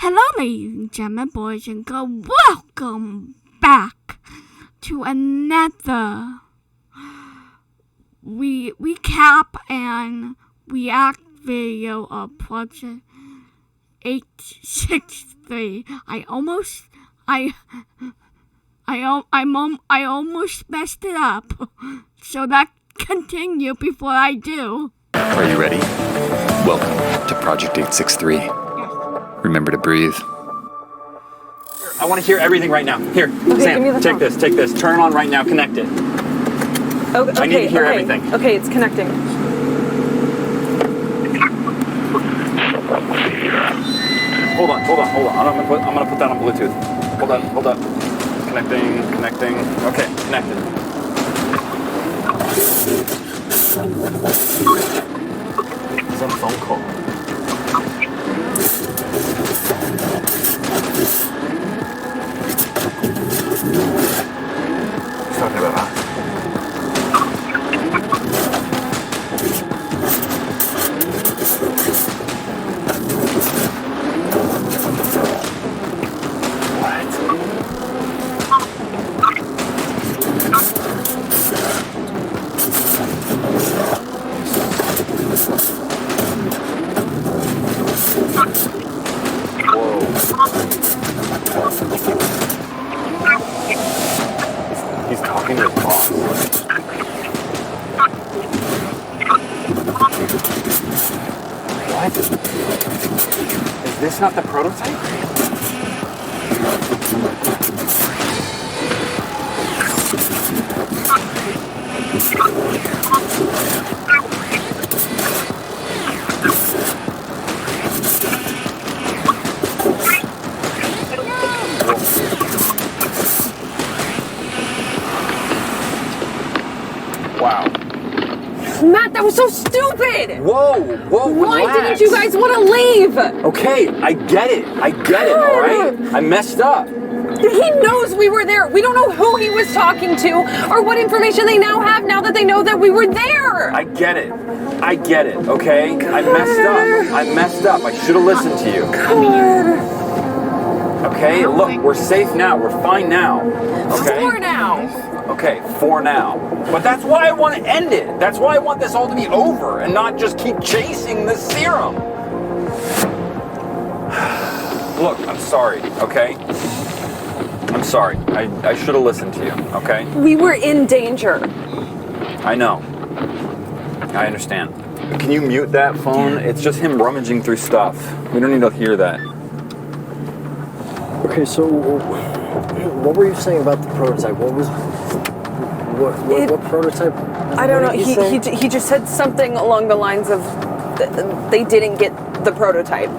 Hello, ladies and gentlemen, boys and girls. Welcome back to another recap and react video of Project 863. I almost messed it up. So that continue before I do. Are you ready? Welcome to Project 863. Yes. Remember to breathe. I want to hear everything right now. Here, Sam, take this. Turn it on right now. Connect it. Okay, I need to hear everything. Okay, it's connecting. Hold on. I'm gonna put that on Bluetooth. Hold up. Connecting. Okay, connected. It's on a phone call. He's talking about us. He's talking to his boss. What? Is this not the prototype? Wow. Matt, that was so stupid! Whoa, Why relax. didn't you guys want to leave? Okay, I get it, alright? I messed up. He knows we were there. We don't know who he was talking to or what information they now have now that they know that we were there. I get it, okay? I messed up. I should have listened to you. Okay, look, we're safe now. We're fine now. Okay? For now. Okay, for now. But that's why I want to end it. That's why I want this all to be over and not just keep chasing the serum. Look, I'm sorry, okay? I'm sorry. I should have listened to you, okay? We were in danger. I know. I understand. Can you mute that phone? It's just him rummaging through stuff. We don't need to hear that. Okay, so what were you saying about the prototype? What prototype? I don't know. What did he say? He just said something along the lines of they didn't get the prototype.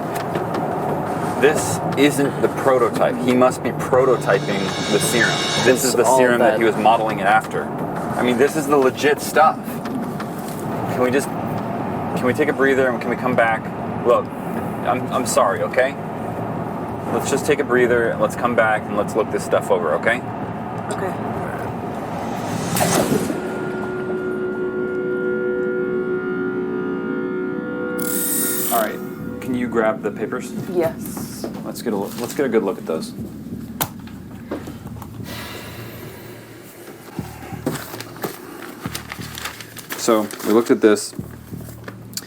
This isn't the prototype. He must be prototyping the serum. This is the serum that he was modeling it after. I mean, this is the legit stuff. Can we take a breather and can we come back? Look, I'm sorry, okay? Let's just take a breather and let's come back and let's look this stuff over, okay? Okay. All right. Can you grab the papers? Yes. Let's get a good look at those. So we looked at this.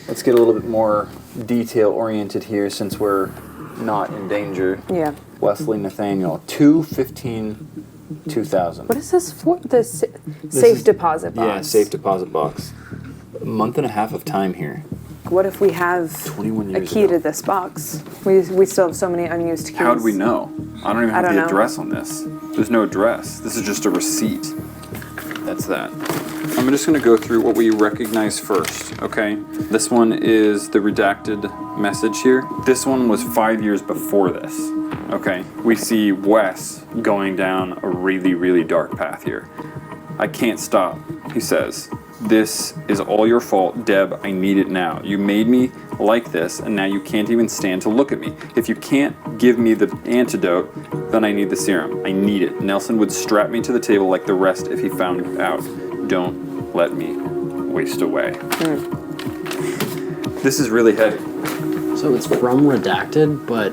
Let's get a little bit more detail oriented here since we're not in danger. Yeah. Wesley Nathaniel, 2/15/2000. What is this for? The safe deposit box. Yeah, safe deposit box. A month and a half of time here. What if we have 21 a years key ago. to this box? We still have so many unused keys. How do we know? I don't even have I don't the know. address on this. There's no address. This is just a receipt. That's that. I'm just going to go through what we recognize first, okay? This one is the redacted message here. This one was 5 years before this, okay? We see Wes going down a really, really dark path here. I can't stop, he says. This is all your fault, Deb. I need it now. You made me like this, and now you can't even stand to look at me. If you can't give me the antidote, then I need the serum. I need it. Nelson would strap me to the table like the rest if he found out. Don't let me waste away. This is really heavy. So it's from Redacted, but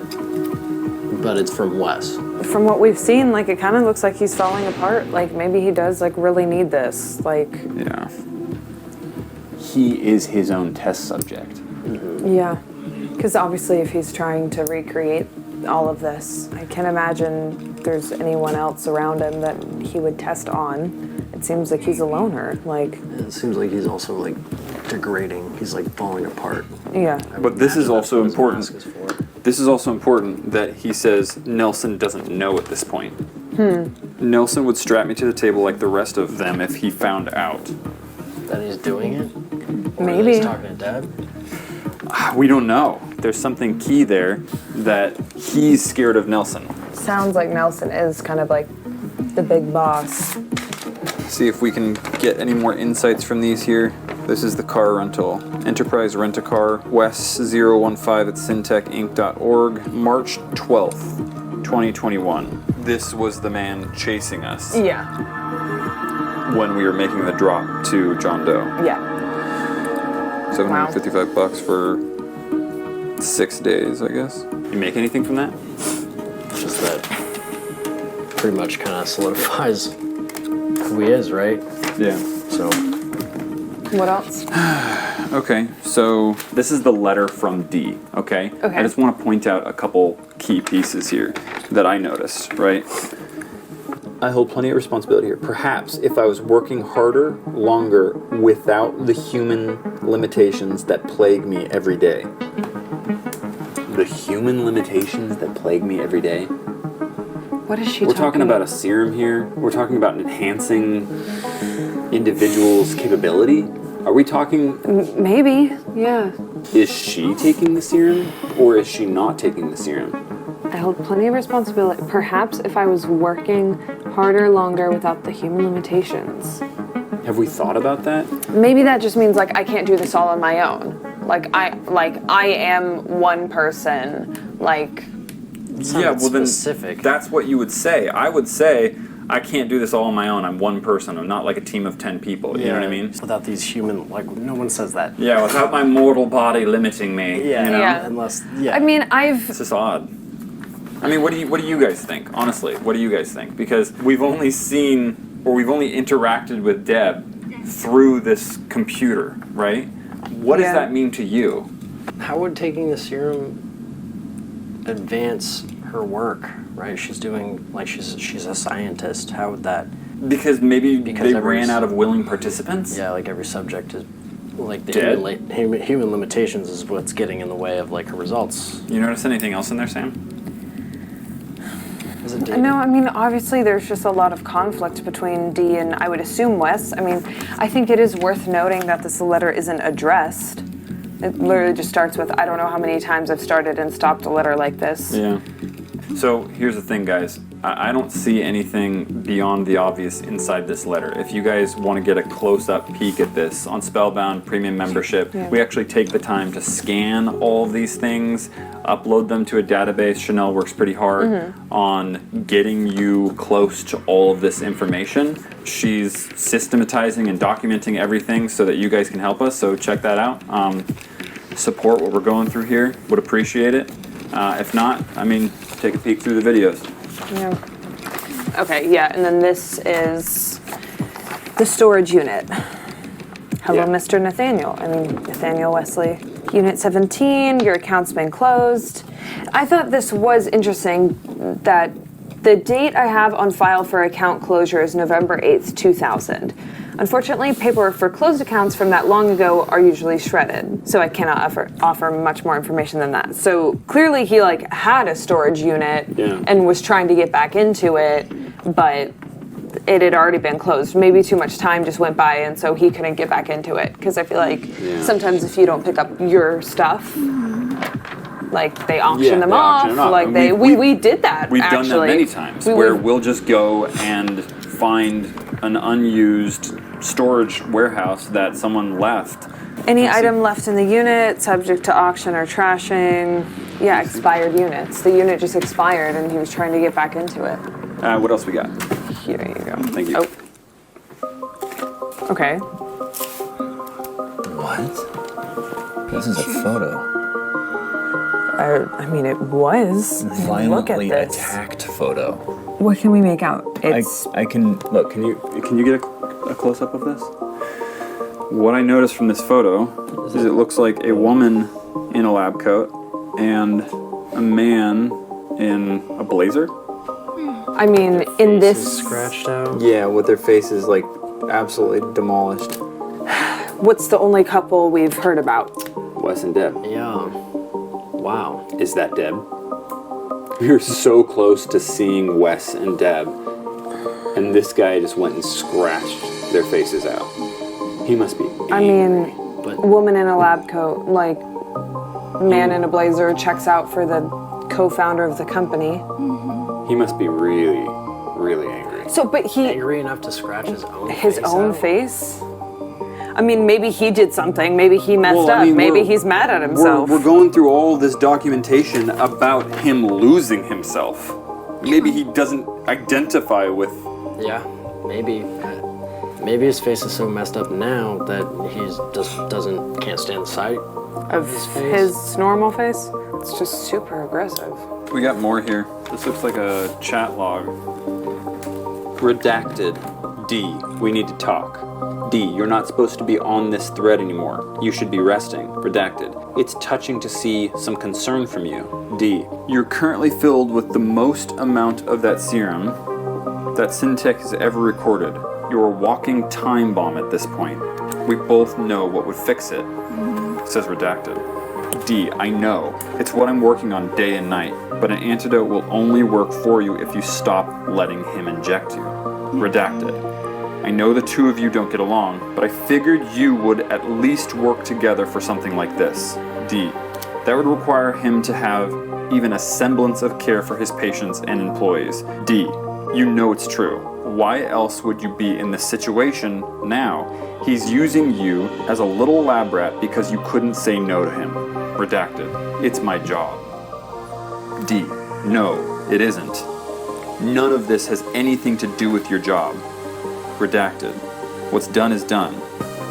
But it's from Wes. From what we've seen, like, it kind of looks like he's falling apart. Like, maybe he does, like, really need this. Like... Yeah. He is his own test subject. Yeah. Because obviously if he's trying to recreate all of this, I can't imagine there's anyone else around him that he would test on. It seems like he's a loner. Like... It seems like he's also, like, degrading. He's, like, falling apart. Yeah. But this is also important. This is also important that he says Nelson doesn't know at this point. Nelson would strap me to the table like the rest of them if he found out. That he's doing it? Or Maybe. that he's talking to Dad? We don't know. There's something key there that he's scared of Nelson. Sounds like Nelson is kind of like the big boss. See if we can get any more insights from these here. This is the car rental. Enterprise Rent-A-Car, wes015@syntechinc.org, March 12th, 2021. This was the man chasing us Yeah. when we were making the drop to John Doe. Yeah. $755 for 6 days, I guess. You make anything from that? Just that pretty much kind of solidifies who he is, right? Yeah. So, What else? Okay, so this is the letter from D, okay? Okay. I just want to point out a couple key pieces here that I noticed, right? I hold plenty of responsibility here. Perhaps if I was working harder, longer, without the human limitations that plague me every day. The human limitations that plague me every day? What is she We're talking about a serum here. We're talking about enhancing individuals' capability. Are we talking... Maybe, yeah. Is she taking the serum, or is she not taking the serum? I hold plenty of responsibility. Perhaps if I was working harder, longer, without the human limitations. Have we thought about that? Maybe that just means, like, I can't do this all on my own. I am one person. Like... Yeah, well specific. then that's what you would say. I would say, I can't do this all on my own. I'm one person. I'm not like a team of 10 people. You know what I mean? Without these human, like, no one says that. Yeah, without my mortal body limiting me. Yeah. You know? Yeah. Unless, yeah. I mean, It's just odd. I mean, what do you guys think? Honestly, what do you guys think? Because we've only interacted with Deb through this computer, right? What does that mean to you? How would taking the serum advance her work, right? She's doing, like, she's a scientist. How would that... Because they ran out of willing participants? Yeah, like every subject is... Like, the Dead? human limitations is what's getting in the way of, like, her results. You notice anything else in there, Sam? Is it David? no, I mean, obviously there's just a lot of conflict between Dee and, I would assume, Wes. I mean, I think it is worth noting that this letter isn't addressed. It literally just starts with, I don't know how many times I've started and stopped a letter like this. Yeah. So here's the thing, guys. I don't see anything beyond the obvious inside this letter. If you guys want to get a close-up peek at this on Spellbound Premium Membership, we actually take the time to scan all of these things, upload them to a database. Chanel works pretty hard on getting you close to all of this information. She's systematizing and documenting everything so that you guys can help us, so check that out. Support what we're going through here. Would appreciate it. If not, I mean, take a peek through the videos. Yeah. Okay, yeah, and then this is the storage unit. Hello, Yeah. Mr. Nathaniel. Nathaniel Wesley. Unit 17, your account's been closed. I thought this was interesting that the date I have on file for account closure is November 8th, 2000. Unfortunately, paperwork for closed accounts from that long ago are usually shredded, so I cannot offer much more information than that. So clearly he had a storage unit and was trying to get back into it, but it had already been closed. Maybe too much time just went by, and so he couldn't get back into it. Because I feel like sometimes if you don't pick up your stuff, they auction them off. We did that. We've actually. done that many times, where we'll just go and find an unused storage warehouse that someone left. Any item left in the unit subject to auction or trashing. Yeah, expired units. The unit just expired and he was trying to get back into it. What else we got? Here you go. Thank you. Oh. Okay. What? This is a photo. I mean, it was. Violently Look at this. attacked photo. What can we make out? It's I can look. Can you get a close up of this? What I noticed from this photo is it looks like a woman in a lab coat and a man in a blazer. I mean, in Face is this, scratched out. Yeah, with their faces like absolutely demolished. what's the only couple we've heard about? Wes and Deb. Yeah. Wow. Is that Deb? We were so close to seeing Wes and Deb, and this guy just went and scratched their faces out. He must be. I mean, But woman in a lab coat, like man in a blazer checks out for the co-founder of the company. He must be really, really angry. So, but he, angry enough to scratch his own his face own out? face? I mean, maybe he did something. Maybe he messed Well, I up. mean, Maybe we're- he's mad at himself. We're going through all this documentation about him losing himself. Maybe he doesn't identify with. Yeah, maybe. Maybe his face is so messed up now that he's just can't stand the sight. of face. his normal face. It's just super aggressive. We got more here. This looks like a chat log. Redacted. D. We need to talk. D. You're not supposed to be on this thread anymore. You should be resting. Redacted. It's touching to see some concern from you. D. You're currently filled with the most amount of that serum that Syntech has ever recorded. You're a walking time bomb at this point. We both know what would fix it. It says redacted. D. I know. It's what I'm working on day and night, but an antidote will only work for you if you stop letting him inject you. Redacted. I know the two of you don't get along, but I figured you would at least work together for something like this. D. That would require him to have even a semblance of care for his patients and employees. D. You know it's true. Why else would you be in this situation now? He's using you as a little lab rat because you couldn't say no to him. Redacted. It's my job. D. No, it isn't. None of this has anything to do with your job. Redacted. What's done is done.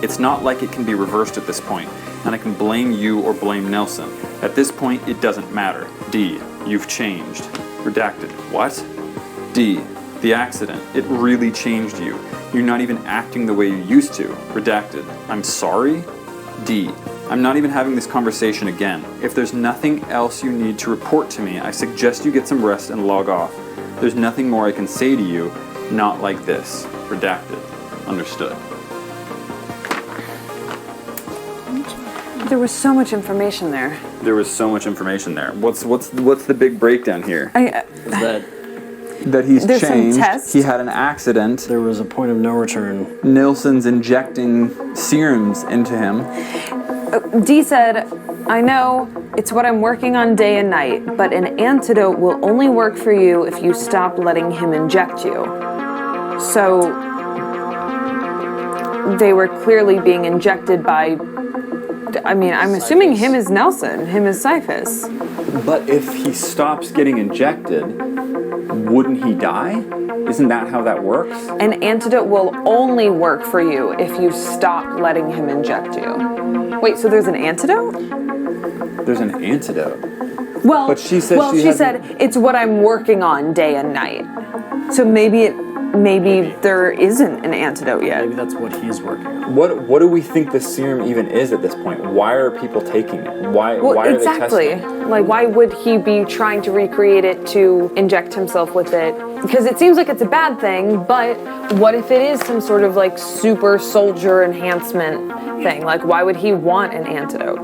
It's not like it can be reversed at this point, and I can blame you or blame Nelson. At this point, it doesn't matter. D. You've changed. Redacted. What? D. The accident. It really changed you. You're not even acting the way you used to. Redacted. I'm sorry? D. I'm not even having this conversation again. If there's nothing else you need to report to me, I suggest you get some rest and log off. There's nothing more I can say to you. Not like this. Redacted. Understood. There was so much information there. There was so much information there. What's the big breakdown here? Is that That he's There's some changed. tests. He had an accident. there was a point of no return. Nilsson's injecting serums into him. D said, I know it's what I'm working on day and night, but an antidote will only work for you if you stop letting him inject you. So they were clearly being injected by, I mean, I'm assuming him is Nelson, him is Cyphus. But if he stops getting injected, wouldn't he die? Isn't that how that works? An antidote will only work for you if you stop letting him inject you. Wait, so there's an antidote? There's an antidote. Well, But she said she she hasn't- said it's what I'm working on day and night. So maybe there isn't an antidote yet. Maybe that's what he's working on. What do we think this serum even is at this point? Why are people taking it? Why Well, are exactly. they testing it? Like, why would he be trying to recreate it to inject himself with it? Because it seems like it's a bad thing, but what if it is some sort of like super soldier enhancement thing? Like, why would he want an antidote?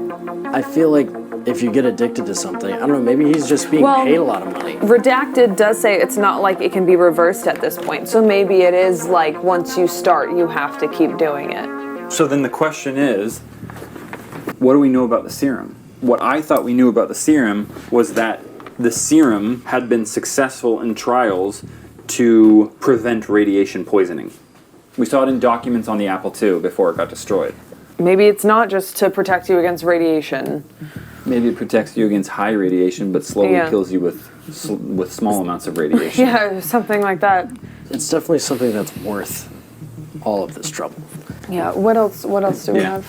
I feel like if you get addicted to something, I don't know, maybe he's just being Well, paid a lot of money. Redacted does say it's not like it can be reversed at this point. So maybe it is like once you start, you have to keep doing it. So then the question is, what do we know about the serum? What I thought we knew about the serum was that the serum had been successful in trials to prevent radiation poisoning. We saw it in documents on the Apple II before it got destroyed. Maybe it's not just to protect you against radiation. Maybe it protects you against high radiation, but slowly Yeah. kills you with small amounts of radiation. Yeah, something like that. It's definitely something that's worth all of this trouble. Yeah. What else? What else do we Yeah. have?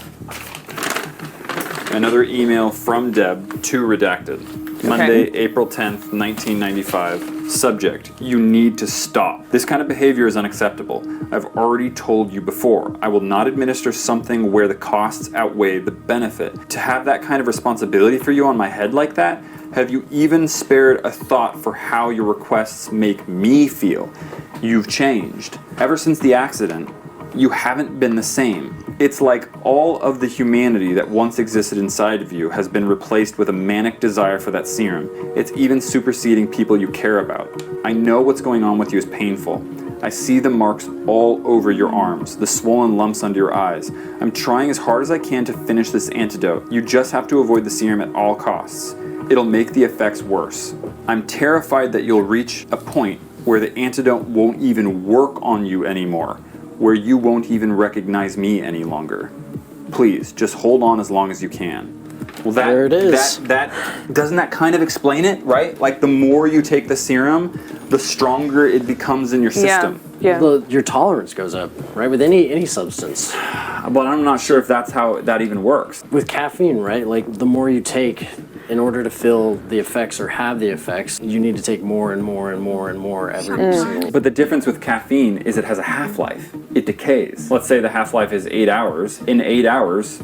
Another email from Deb to Redacted. Monday, April 10th, 1995. Subject, you need to stop. This kind of behavior is unacceptable. I've already told you before. I will not administer something where the costs outweigh the benefit. To have that kind of responsibility for you on my head like that? Have you even spared a thought for how your requests make me feel? You've changed. Ever since the accident, you haven't been the same. It's like all of the humanity that once existed inside of you has been replaced with a manic desire for that serum. It's even superseding people you care about. I know what's going on with you is painful. I see the marks all over your arms, the swollen lumps under your eyes. I'm trying as hard as I can to finish this antidote. You just have to avoid the serum at all costs. It'll make the effects worse. I'm terrified that you'll reach a point where the antidote won't even work on you anymore, where you won't even recognize me any longer. Please, just hold on as long as you can. Well, There it is. That doesn't that kind of explain it, right? Like the more you take the serum, the stronger it becomes in your system. Yeah. Your tolerance goes up, right? With any substance. But I'm not sure if that's how that even works. With caffeine, right? Like the more you take, in order to feel the effects or have the effects, you need to take more and more and more and more every single. But the difference with caffeine is it has a half-life. It decays. Let's say the half-life is 8 hours. In 8 hours,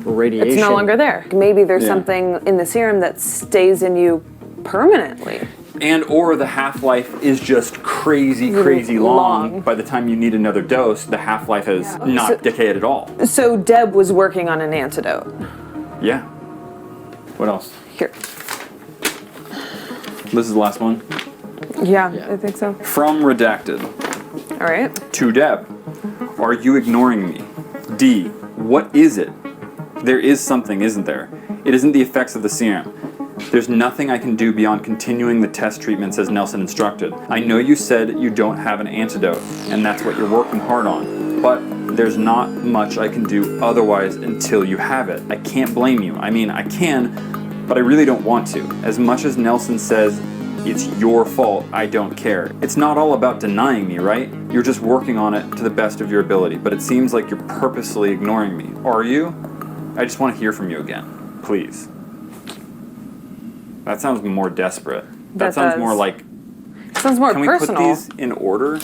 Radiation. It's no longer there. Maybe there's Yeah. something in the serum that stays in you permanently. and or the half-life is just crazy long. By the time you need another dose, the half-life has not decayed at all. So Deb was working on an antidote. Yeah. What else? Here. This is the last one. Yeah, I think so. From Redacted. All right. To Deb. Are you ignoring me? D. What is it? There is something, isn't there? It isn't the effects of the serum. There's nothing I can do beyond continuing the test treatments as Nelson instructed. I know you said you don't have an antidote, and that's what you're working hard on. But there's not much I can do otherwise until you have it. I can't blame you. I mean, I can, but I really don't want to. As much as Nelson says it's your fault, I don't care. It's not all about denying me, right? You're just working on it to the best of your ability, but it seems like you're purposely ignoring me. Are you? I just want to hear from you again. Please. That sounds more desperate. That sounds does. more like... Sounds more Can we personal. put these in order?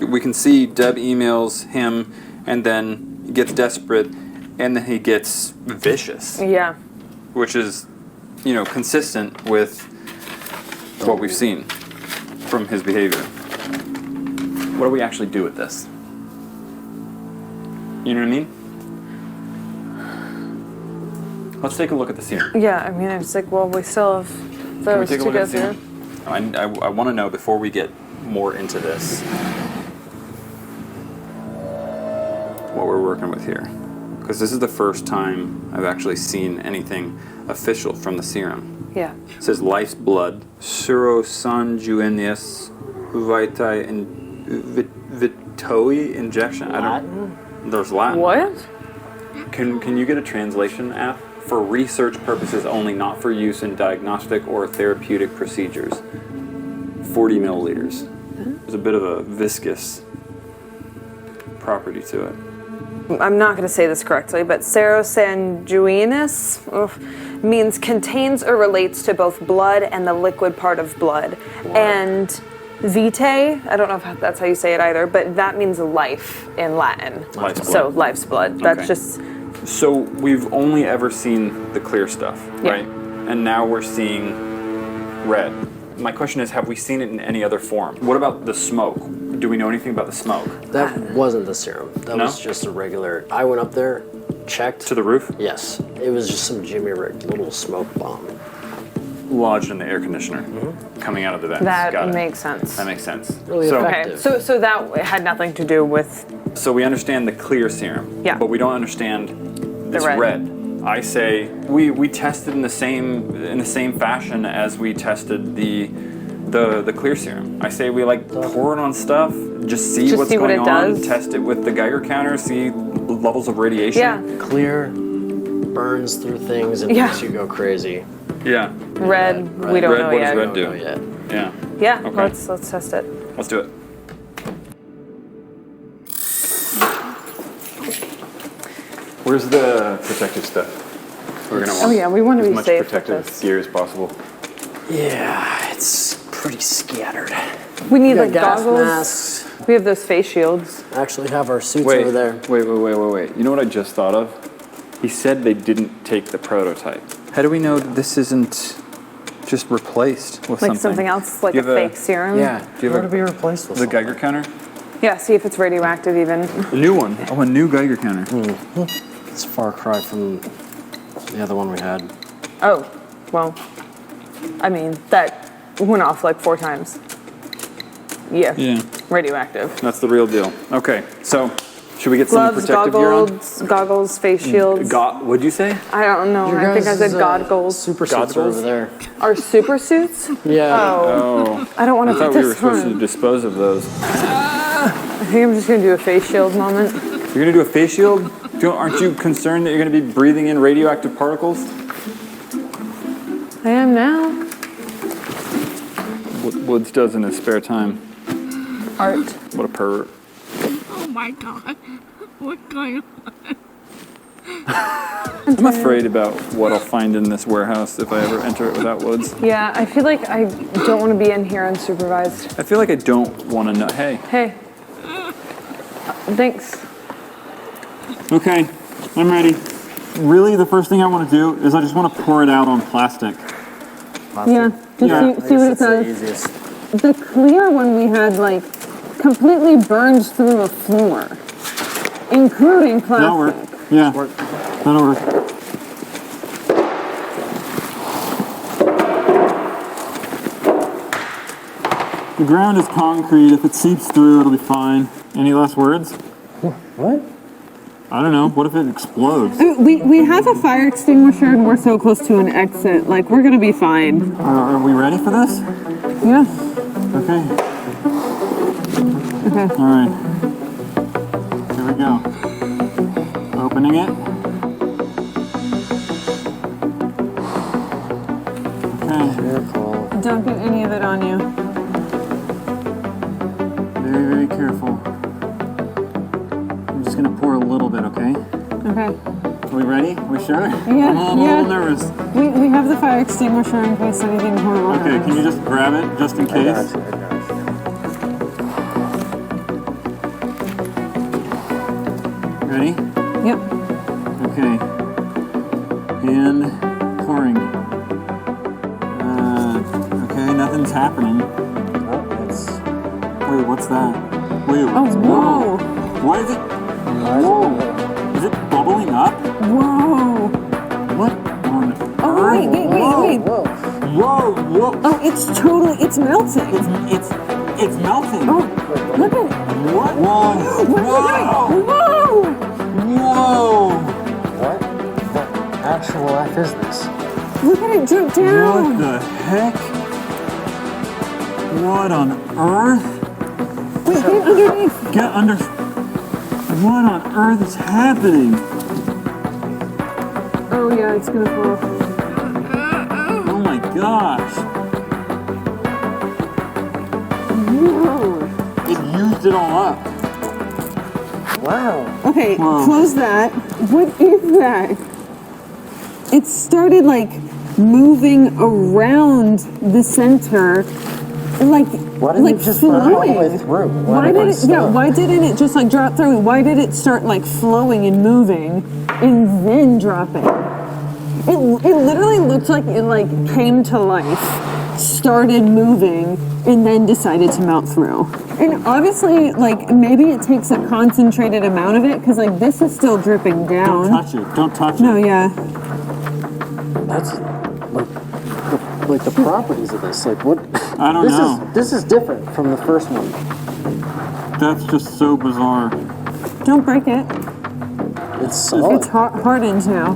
We can see Deb emails him, and then he gets desperate, and then he gets vicious, Yeah. which is, you know, consistent with what we've seen from his behavior. What do we actually do with this? You know what I mean? Let's take a look at the serum. Yeah, I mean, it's like, well, we still have Can we those take a to look go at the through. serum? I want to know, before we get more into this, what we're working with here. Because this is the first time I've actually seen anything official from the serum. Yeah. It says life's blood, serosanguineous vitae and vitoi injection. I don't. There's Latin. What? Can you get a translation app? For research purposes only, not for use in diagnostic or therapeutic procedures. 40 milliliters. There's a bit of a viscous property to it. I'm not going to say this correctly, but serosanguineous means contains or relates to both blood and the liquid part of blood. And vitae, I don't know if that's how you say it either, but that means life in Latin. Life's blood. So life's blood. That's Okay. just... So we've only ever seen the clear stuff, Yeah. right? And now we're seeing red. My question is, have we seen it in any other form? What about the smoke? Do we know anything about the smoke? That wasn't the serum. That No? was just a regular. I went up there, checked. To the roof? Yes. It was just some Jimmy Rick little smoke bomb. Lodged in the air conditioner, coming out of the vents. Got That it. makes sense. That makes sense. Really so, effective. Okay, so that had nothing to do with... So we understand the clear serum, Yeah. but we don't understand this red. red. I say we tested in the same fashion as we tested the clear serum. I say we like pour it on stuff, just see what's see what going it on, does. test it with the Geiger counter, see levels of radiation. Yeah. Clear, burns through things and Yeah. makes you go crazy. Yeah. Red, Red. we don't Red, know what yet. does red Don't do? know yet. Yeah. Yeah, Okay. let's test it. Let's do it. Where's the protective stuff? We're gonna want Oh yeah, we want to as be much safe with protective this. gear as possible. Yeah, it's pretty scattered. We need got like gas goggles. masks. We have those face shields. Actually have our suits Wait, over there. wait. You know what I just thought of? He said they didn't take the prototype. How do we know that this isn't just replaced with Like something else, like Do a you have fake serum. Yeah, Do you have to be replaced with the Geiger counter? Yeah, see if it's radioactive even. A new one. Oh, a new Geiger counter. It's a far cry from the other one we had. Oh, well, I mean, that went off like 4 times. Yeah. Yeah. Radioactive. That's the real deal. Okay, so should we get some Gloves, protective gear on? goggles, face shields. What'd you say? I don't know. I think I said goggles. Super suits are Goggles? over there. Our super suits? Yeah. Oh, I don't want I to thought put we were this supposed to on. dispose of those. I think I'm just going to do a face shield moment. You're gonna do a face shield? Aren't you concerned that you're gonna be breathing in radioactive particles? I am now. What Woods does in his spare time. Art. What a pervert. Oh my god. What's going on? I'm afraid about what I'll find in this warehouse if I ever enter it without Woods. Yeah, I feel like I don't want to be in here unsupervised. I feel like I don't want to know. Hey. Hey. Thanks. Okay, I'm ready. Really, the first thing I want to do is I just want to pour it out on plastic. Yeah, just Yeah. see what it does. Easiest. The clear one we had, like, completely burns through a floor, including That'll work. plastic. Yeah, that'll work. The ground is concrete. If it seeps through, it'll be fine. Any last words? What? I don't know. What if it explodes? We have a fire extinguisher and we're so close to an exit. Like, we're gonna be fine. Are we ready for this? Yeah. Okay. Okay. All right. Here we go. Opening it. Okay. Careful. Don't get any of it on you. Very, very careful. I'm just gonna pour a little bit, okay? Okay. Are we ready? Are we sure? Yeah, I'm a yeah. little nervous. We have the fire extinguisher in case anything horrible Okay, can you just grab it just in case? I got you. Ready? Yep. Okay. And pouring. Okay, nothing's happening. Oh, it's Wait, what's that? Wait, Oh, whoa. what is it? Whoa. Is it bubbling up? Whoa. What on Oh, wait. Whoa, whoa. Oh, it's melting. It's melting. Oh, look at it. What? Whoa. Whoa. Whoa. what? What actual F is this? Look at it drip What down. the heck? What on earth? Wait, get underneath. Get under. What on earth is happening? Oh, yeah, it's gonna fall. Oh my gosh. Whoa. It used it all up. Wow. Okay, Whoa. close that. What is that? It started like moving around the center, like Why didn't like it just burn all the way flowing. through? Why did it? stop? Yeah, why didn't it just like drop through? Why did it start like flowing and moving and then dropping? It literally looked like it like came to life, started moving, and then decided to melt through. And obviously, like maybe it takes a concentrated amount of it because like this is still dripping down. Don't touch it. Don't touch it. No, yeah. That's like the properties of this. Like what? I don't know. This is different from the first one. That's just so bizarre. Don't break it. It's solid. It's hardened now.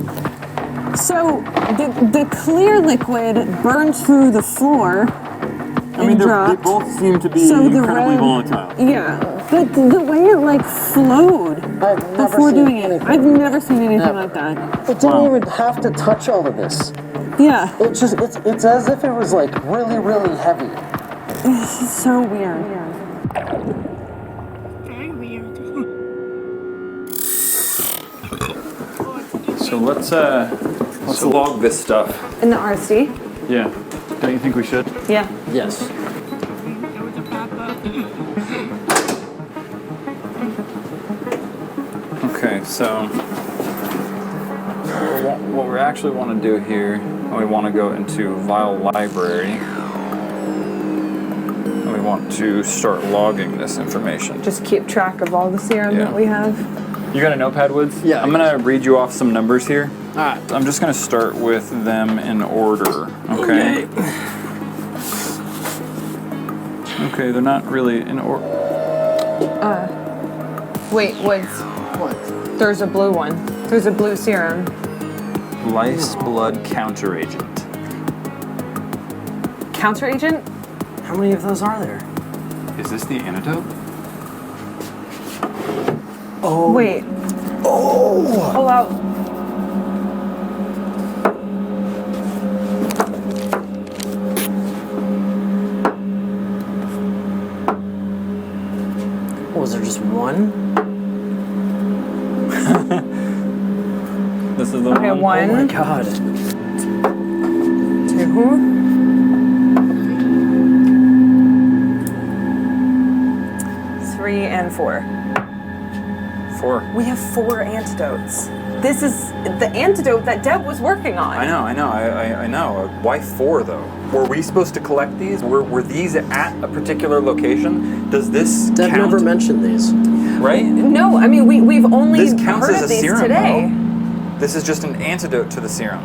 So the clear liquid burned through the floor I mean, and they dropped. both seem to be So the incredibly red- volatile. Yeah, but the way it like flowed I've never before seen doing it, anything I've like never seen anything Never. like that. It didn't even have to touch all of this. Yeah, It's as if it was like really, really heavy. it's so weird. Very weird. So let's log this stuff. In the RSD? Yeah. Don't you think we should? Yeah. Yes. Okay, so what we actually want to do here, we want to go into Vial Library, and we want to start logging this information. Just keep track of all the serum Yeah. that we have. You got a notepad, Woods? Yeah, I'm going to read you off some numbers here. All right. I'm just going to start with them in order, okay? Okay, they're not really in order. Wait, Woods. What? There's a blue one. There's a blue serum. Life's blood counter agent. Counter agent? How many of those are there? Is this the antidote? Oh. Wait. Oh! Pull out. Was there just one? This is the Okay, one. Oh my one, god. 2, 3, and 4. 4. We have 4 antidotes. This is the antidote that Deb was working on. I know. Why 4 though? Were we supposed to collect these? Were these at a particular location? Does this Deb count? never mentioned these. Right? No, I mean we've only This counts heard as of a these serum, today. though. This is just an antidote to the serum.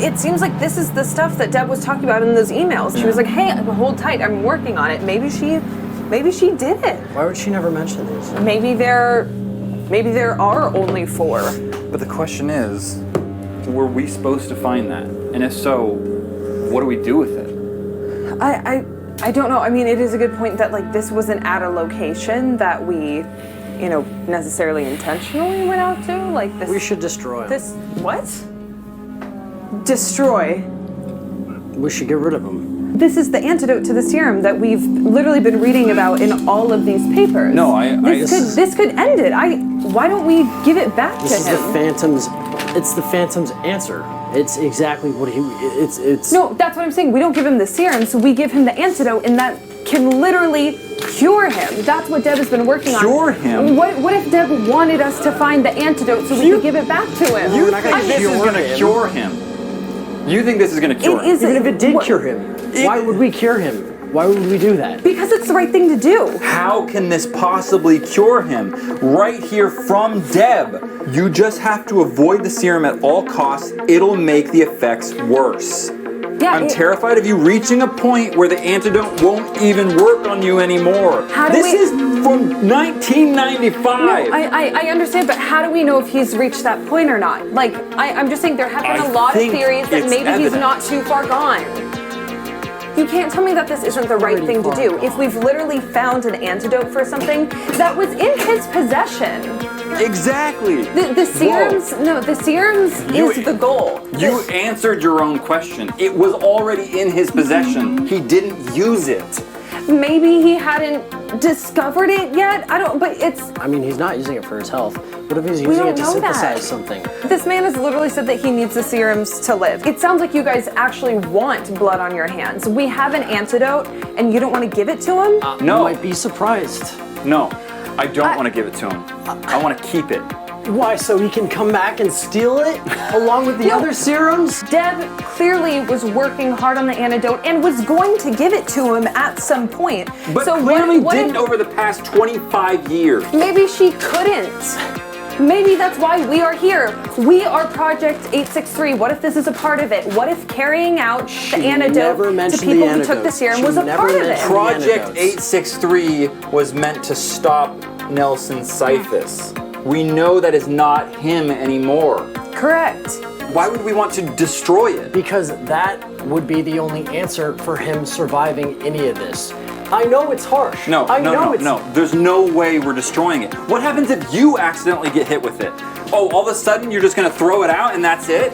It seems like this is the stuff that Deb was talking about in those emails. She was like, "Hey, hold tight. I'm working on it." Maybe she did it. Why would she never mention these? Maybe there are only 4. But the question is, were we supposed to find that? And if so, what do we do with it? I don't know. I mean, it is a good point that like this wasn't at a location that we, necessarily intentionally went out to. Like this. We should destroy them. This what? Destroy. We should get rid of them. This is the antidote to the serum that we've literally been reading about in all of these papers. No, This could end it. Why don't we give it back This to is him? the Phantom's. It's the Phantom's answer. It's exactly what he. It's. No, that's what I'm saying. We don't give him the serum, so we give him the antidote, and that can literally cure him. That's what Deb has been working on. Cure him? What if Deb wanted us to find the antidote so we could give it back to him? You not gonna think this is cure going to him. cure him? You think this is going to cure It him? is. Even if it did what- cure him, why would we cure him? Why would we do that? Because it's the right thing to do. How can this possibly cure him? Right here from Deb. You just have to avoid the serum at all costs. It'll make the effects worse. Yeah, I'm terrified of you reaching a point where the antidote won't even work on you anymore. How do This we- is from 1995. No, I understand, but how do we know if he's reached that point or not? Like, I'm just saying there have been I a lot of think theories that it's maybe he's evident. not too far gone. You can't tell me that this isn't the right Pretty thing to far do. gone. If we've literally found an antidote for something that was in his possession. Exactly. The serums, no, the serums is the goal. You answered your own question. It was already in his possession. He didn't use it. Maybe he hadn't discovered it yet. I don't, but it's, I mean, he's not using it for his health. What if he's We using don't it to know that. synthesize something? this man has literally said that he needs the serums to live. It sounds like you guys actually want blood on your hands. We have an antidote and you don't want to give it to him? No. You might be surprised. No, I don't want to give it to him. I want to keep it. Why? So he can come back and steal it along with the No. other serums? Deb clearly was working hard on the antidote and was going to give it to him at some point. But so clearly what didn't over the past 25 years. Maybe she couldn't. Maybe that's why we are here. We are Project 863. What if this is a part of it? What if carrying out the never antidote to mentioned people the who took the antidotes. serum She was a never part of it? mentioned- Project antidotes. 863 was meant to stop Nelson Cyphus. We know that is not him anymore. Correct. Why would we want to destroy it? Because that would be the only answer for him surviving any of this. I know it's harsh. No, I know no. it's There's no way we're destroying it. What happens if you accidentally get hit with it? Oh, all of a sudden you're just gonna throw it out and that's it?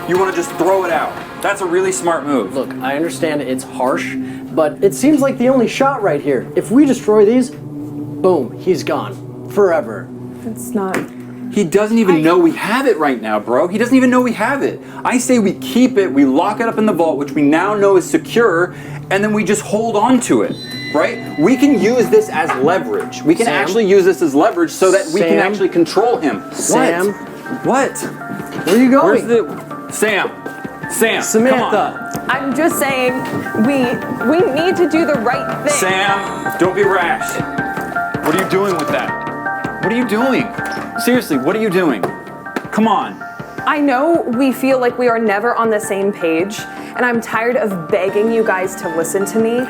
You wanna just throw it out. That's a really smart move. Look, I understand it's harsh, but it seems like the only shot right here. If we destroy these, boom, he's gone. Forever. It's not. He doesn't even know we have it right now, bro. He doesn't even know we have it. I say we keep it, we lock it up in the vault, which we now know is secure, and then we just hold on to it, right? We can use this as leverage. We can Sam? actually use this as leverage so that we can Sam? actually control him. Sam? What? Where are you going? Where's the... Sam, Samantha. come on. I'm just saying, we need to do the right thing. Sam, don't be rash. What are you doing with that? What are you doing? Seriously, what are you doing? Come on. I know we feel like we are never on the same page, and I'm tired of begging you guys to listen to me.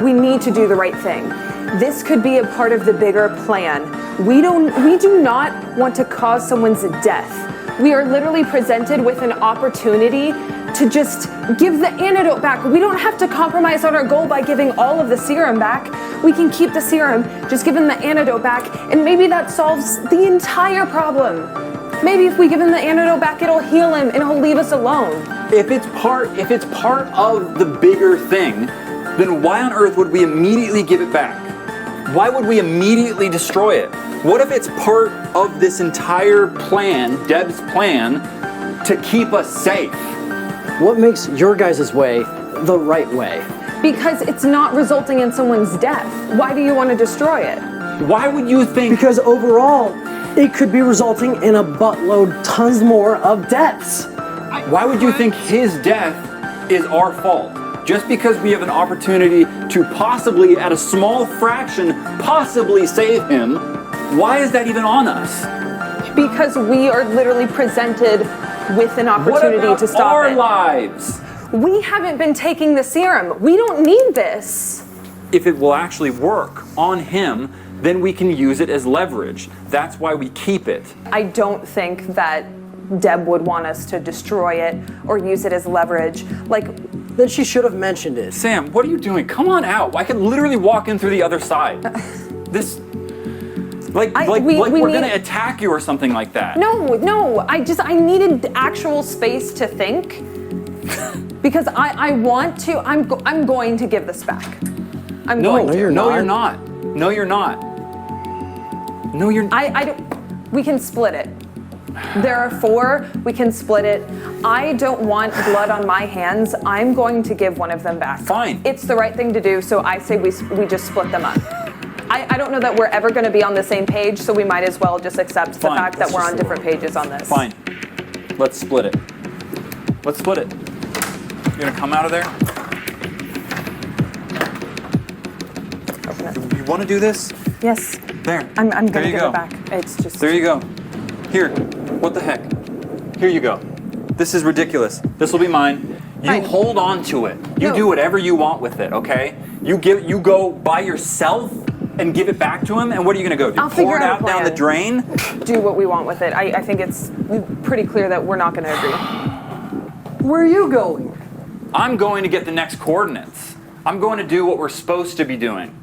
We need to do the right thing. This could be a part of the bigger plan. We do not want to cause someone's death. We are literally presented with an opportunity to just give the antidote back. We don't have to compromise on our goal by giving all of the serum back. We can keep the serum, just give him the antidote back, and maybe that solves the entire problem. Maybe if we give him the antidote back, it'll heal him and he'll leave us alone. If it's part of the bigger thing, then why on earth would we immediately give it back? Why would we immediately destroy it? What if it's part of this entire plan, Deb's plan, to keep us safe? What makes your guys' way the right way? Because it's not resulting in someone's death. Why do you want to destroy it? Why would you think... Because overall, it could be resulting in a buttload, tons more of deaths. Why would you think his death is our fault? Just because we have an opportunity to possibly, at a small fraction, possibly save him, why is that even on us? Because we are literally presented with an opportunity to stop our it. lives? We haven't been taking the serum. We don't need this. If it will actually work on him, then we can use it as leverage. That's why we keep it. I don't think that Deb would want us to destroy it or use it as leverage. Then she should have mentioned it. Sam, what are you doing? Come on out. I can literally walk in through the other side. This... we're gonna attack you or something like that. No, I needed actual space to think because I'm going to give this back. No, you're not. We can split it. There are 4, we can split it. I don't want blood on my hands. I'm going to give one of them back. Fine. It's the right thing to do, so I say we just split them up. I don't know that we're ever going to be on the same page, so we might as well just accept the fact that we're on different pages on this. Fine. Let's split it. Let's split it. You're gonna come out of there? Open it. You wanna do this? Yes. There. I'm going There to you give go. it back. It's just... There you go. Here. What the heck? Here you go. This is ridiculous. This will be mine. You Fine. hold on to it. You No. do whatever you want with it, okay? You go by yourself and give it back to him, and what are you gonna go do? I'll figure Pour it out a out down the plan. drain? do what we want with it. I think it's pretty clear that we're not going to agree. Where are you going? I'm going to get the next coordinates. I'm going to do what we're supposed to be doing.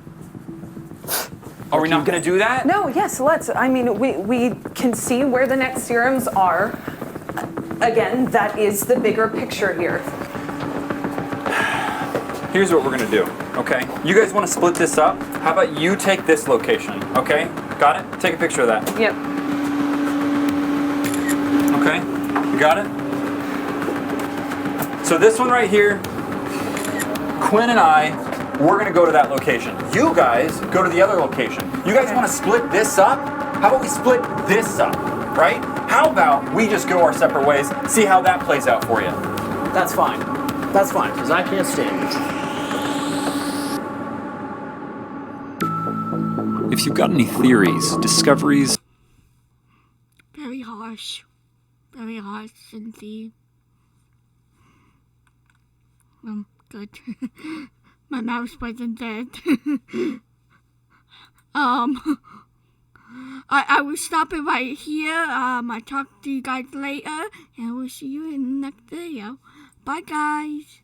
Are we not going to do that? No, yes, let's. I mean, we can see where the next serums are. Again, that is the bigger picture here. Here's what we're going to do, okay? You guys want to split this up? How about you take this location, okay? Got it? Take a picture of that. Yep. Okay? You got it? So this one right here, Quinn and I, we're going to go to that location. You guys go to the other location. You guys want to split this up? How about we split this up, right? How about we just go our separate ways, see how that plays out for you? That's fine. That's fine, because I can't stand it. If you've got any theories, discoveries, Very harsh. Very harsh, Cynthia. Good. My mouse wasn't dead. I will stop it right here. I'll talk to you guys later, and we'll see you in the next video. Bye, guys.